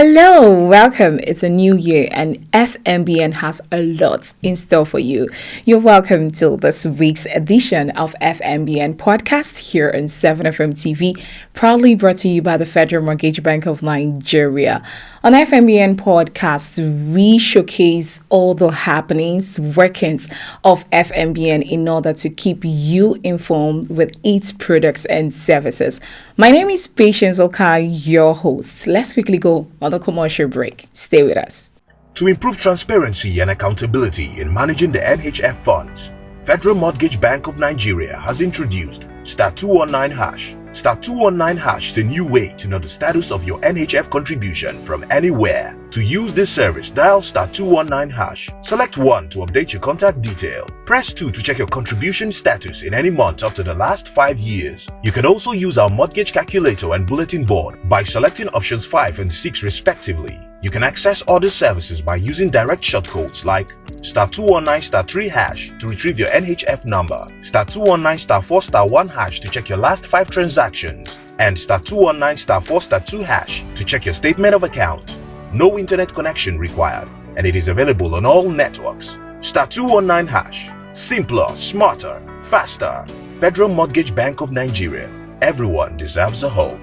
Hello, welcome. It's a new year and FMBN has a lot in store for you. You're welcome to this week's edition of FMBN podcast here on 7FM TV, proudly brought to you by the Federal Mortgage Bank of Nigeria. On FMBN podcast, we showcase all the happenings, workings of FMBN in order to keep you informed with its products and services. My name is Patience Oka, your host. Let's quickly go on a commercial break. Stay with us. To improve transparency and accountability in managing the NHF funds, Federal Mortgage Bank of Nigeria has introduced star 219 hash. Star 219 hash is a new way to know the status of your NHF contribution from anywhere. To use this service, dial star 219 hash. Select 1 to update your contact detail. Press 2 to check your contribution status in any month up to the last 5 years. You can also use our mortgage calculator and bulletin board by selecting options 5 and 6 respectively. You can access other services by using direct shortcodes like star 219 star 3 hash to retrieve your NHF number, star 219 star 4 star 1 hash to check your last 5 transactions, and star 219 star 4 star 2 hash to check your statement of account. No internet connection required, and it is available on all networks. Star 219 hash. Simpler, smarter, faster. Federal Mortgage Bank of Nigeria. Everyone deserves a home.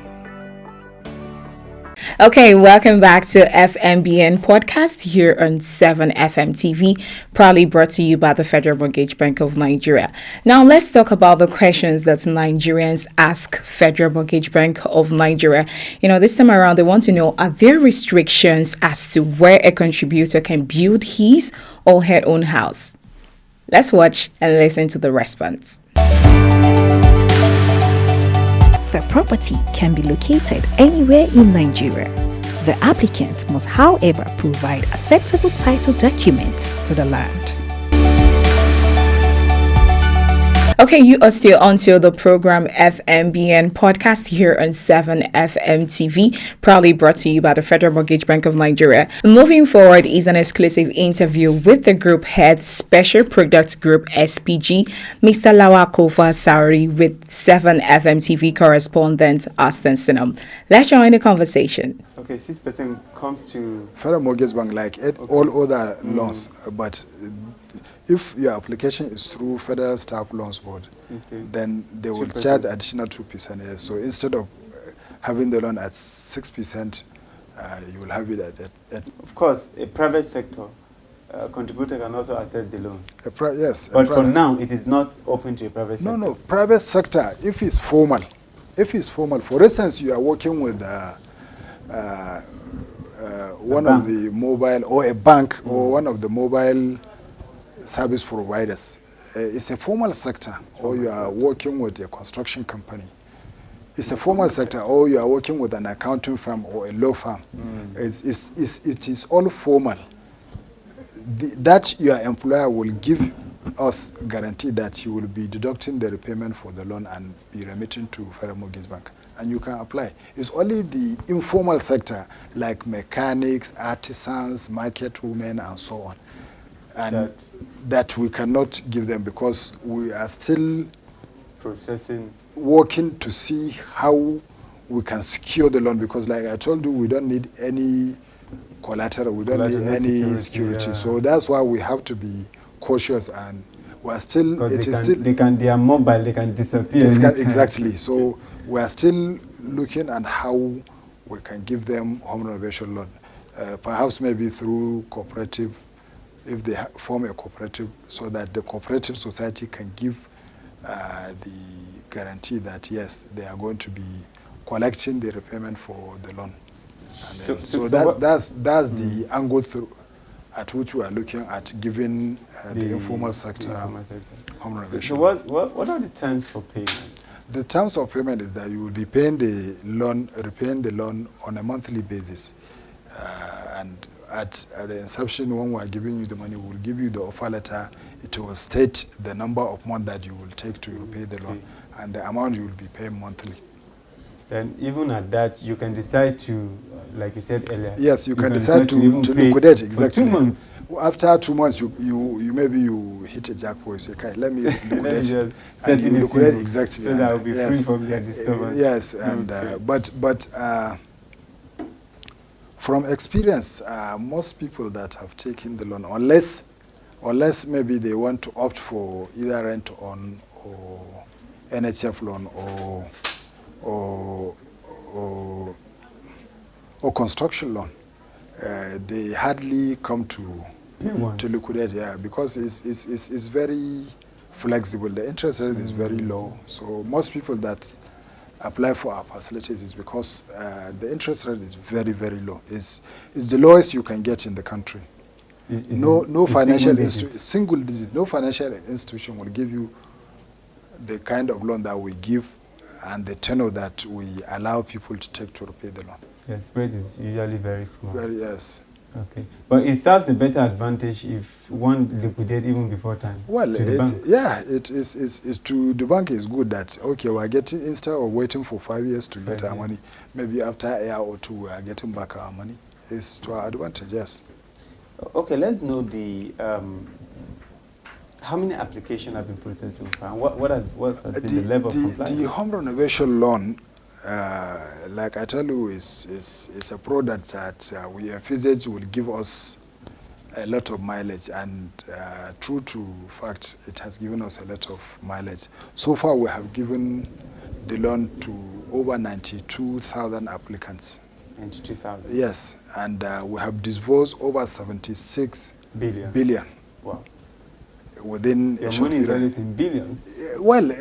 Okay, welcome back to FMBN podcast here on 7FM TV, proudly brought to you by the Federal Mortgage Bank of Nigeria. Now, let's talk about the questions that Nigerians ask Federal Mortgage Bank of Nigeria. This time around, they want to know, are there restrictions as to where a contributor can build his or her own house? Let's watch and listen to the response. The property can be located anywhere in Nigeria. The applicant must, however, provide acceptable title documents to the land. Okay, you are still onto the program FMBN podcast here on 7FM TV, proudly brought to you by the Federal Mortgage Bank of Nigeria. Moving forward is an exclusive interview with the group head, Special Products Group SPG, Mr. Lawa Kofa Sari, with 7FM TV correspondent Austin Sinam. Let's join the conversation. Okay, 6% comes to Federal Mortgage Bank, like all other loans, but if your application is through Federal Staff Loans Board, then they will 2%. charge additional 2%. Yes. So instead of having the loan at 6%, you will have it at Of course, a private sector contributor can also access the loan. yes. But for now, it is not open to a private sector. No, private sector, if it's formal, for instance, you are working with one of the mobile, or a bank, or one of the mobile service providers. It's a formal sector, or you are working with a construction company. It's a formal sector, or you are working with an accounting firm or a law firm. It is all formal. That your employer will give us guarantee that you will be deducting the repayment for the loan and be remitting to Federal Mortgage Bank, and you can apply. It's only the informal sector like mechanics, artisans, market women, and so on, and that we cannot give them because we are still processing, working to see how we can secure the loan, because like I told you, we don't need any collateral, we don't need any security. Yeah. So that's why we have to be cautious, and we are still, they are mobile, they can disappear. Exactly. So we are still looking at how we can give them home renovation loan, perhaps maybe through cooperative, if they form a cooperative, so that the cooperative society can give the guarantee that yes, they are going to be collecting the repayment for the loan. And so that's the angle at which we are looking at giving the informal sector home renovation. So what are the terms for payment? The terms of payment is that you will be paying the loan, repaying the loan on a monthly basis, and at the inception, when we are giving you the money, we will give you the offer letter. It will state the number of months that you will take to pay the loan, and the amount you will be paying monthly. Then even at that, you can decide to, like you said earlier. Yes, you can decide to liquidate, exactly. For 2 months. After 2 months, you maybe you hit a jackpot. You say, okay, let me liquidate. And you liquidate, exactly. So that will be free from their disturbance. Yes, and but From experience, most people that have taken the loan, unless maybe they want to opt for either rent-on or NHF loan or construction loan, they hardly come to liquidate, because it's very flexible. The interest rate is very low. So most people that apply for our facilities is because the interest rate is very, very low. It's the lowest you can get in the country. No financial single digit. No financial institution will give you the kind of loan that we give and the tenor that we allow people to take to repay the loan. The spread is usually very small. Yes. Okay, but it serves a better advantage if one liquidate even before time. Well, to the bank. It's to the bank is good that, okay, we're getting, instead of waiting for 5 years to get our money, maybe after a year or two we are getting back our money. It's to our advantage, yes. Okay, let's know the how many applications have been processed so far? What has been the level of compliance? The home renovation loan, like I tell you, is a product that we envisage will give us a lot of mileage, and true to fact, it has given us a lot of mileage. So far, we have given the loan to over 92,000 applicants. 92,000? Yes, and we have disbursed over 76 billion. Wow. Within your money is always in billions. Well,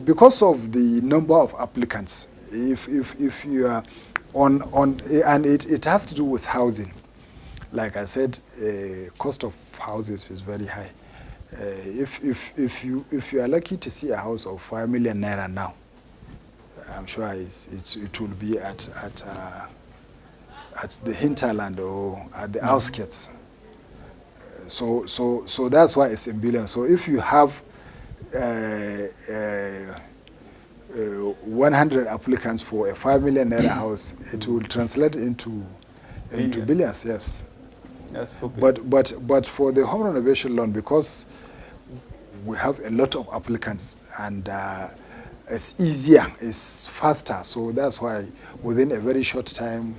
because of the number of applicants, if you are on and it has to do with housing. Like I said, cost of houses is very high. If you are lucky to see a house of 5 million naira now, I'm sure it will be at the hinterland or at the outskirts. So that's why it's in billions. So if you have 100 applicants for a 5 million naira house, it will translate into billions. Yes. That's hoping. But for the home renovation loan, because we have a lot of applicants and it's easier, it's faster. So that's why within a very short time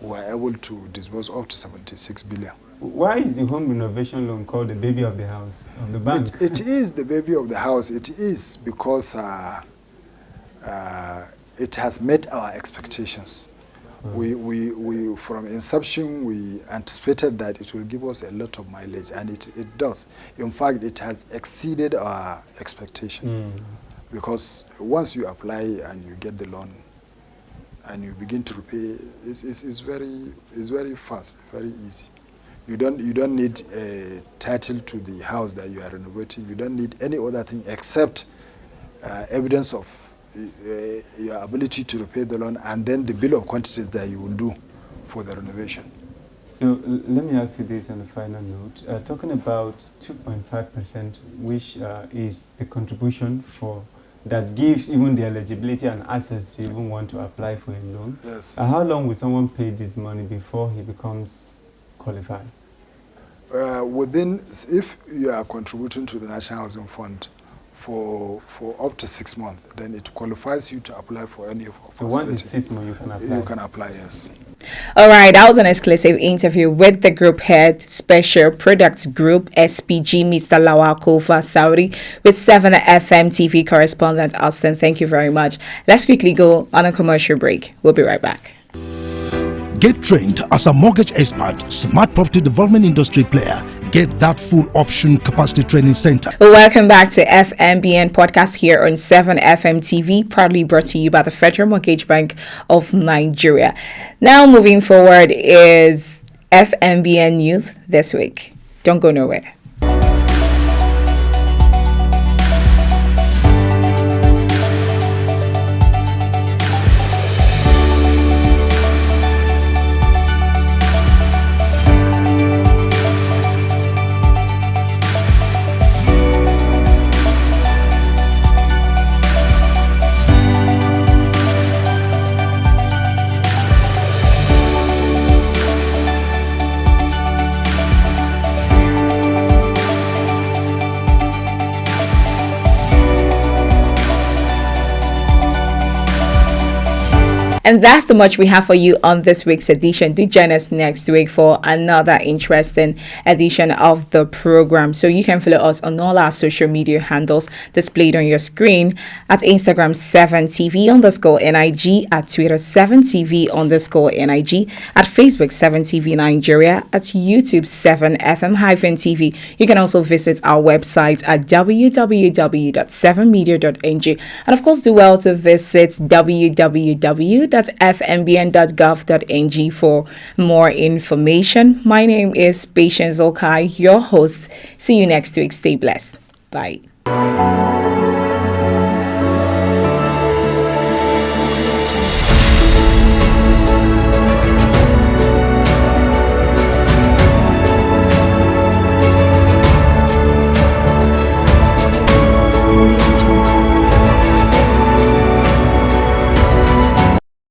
we are able to disburse up to 76 billion. Why is the home renovation loan called the baby of the house of the bank? It is the baby of the house. It is because it has met our expectations. We from inception, we anticipated that it will give us a lot of mileage, and it does. In fact, it has exceeded our expectation. Because once you apply and you get the loan and you begin to repay, it's very fast, very easy. You don't need a title to the house that you are renovating. You don't need any other thing except evidence of your ability to repay the loan, and then the bill of quantities that you will do for the renovation. So let me ask you this on a final note. Talking about 2.5%, which is the contribution for that gives even the eligibility and access to even want to apply for a loan. Yes. How long will someone pay this money before he becomes qualified? If you are contributing to the National Housing Fund for up to 6 months, then it qualifies you to apply for any of our facilities. So once it's 6 months, you can apply? You can apply, yes. All right, that was an exclusive interview with the group head, Special Products Group, SPG, Mr. Lawal Kofa Saudi, with 7 FM TV correspondent Austin. Thank you very much. Let's quickly go on a commercial break. We'll be right back. Get trained as a mortgage expert, smart property development industry player. Get that full option capacity training center. Welcome back to FMBN podcast here on 7 FM TV, proudly brought to you by the Federal Mortgage Bank of Nigeria. Now moving forward is FMBN news this week. Don't go nowhere. And that's the much we have for you on this week's edition. Do join us next week for another interesting edition of the program. So you can follow us on all our social media handles displayed on your screen: at Instagram 7TV_NIG, at Twitter 7TV_NIG, at Facebook 7TV Nigeria, at YouTube 7FM-TV. You can also visit our website at www.7media.ng, and of course do well to visit www.fmbn.gov.ng for more information. My name is Patience Okai, your host. See you next week. Stay blessed. Bye.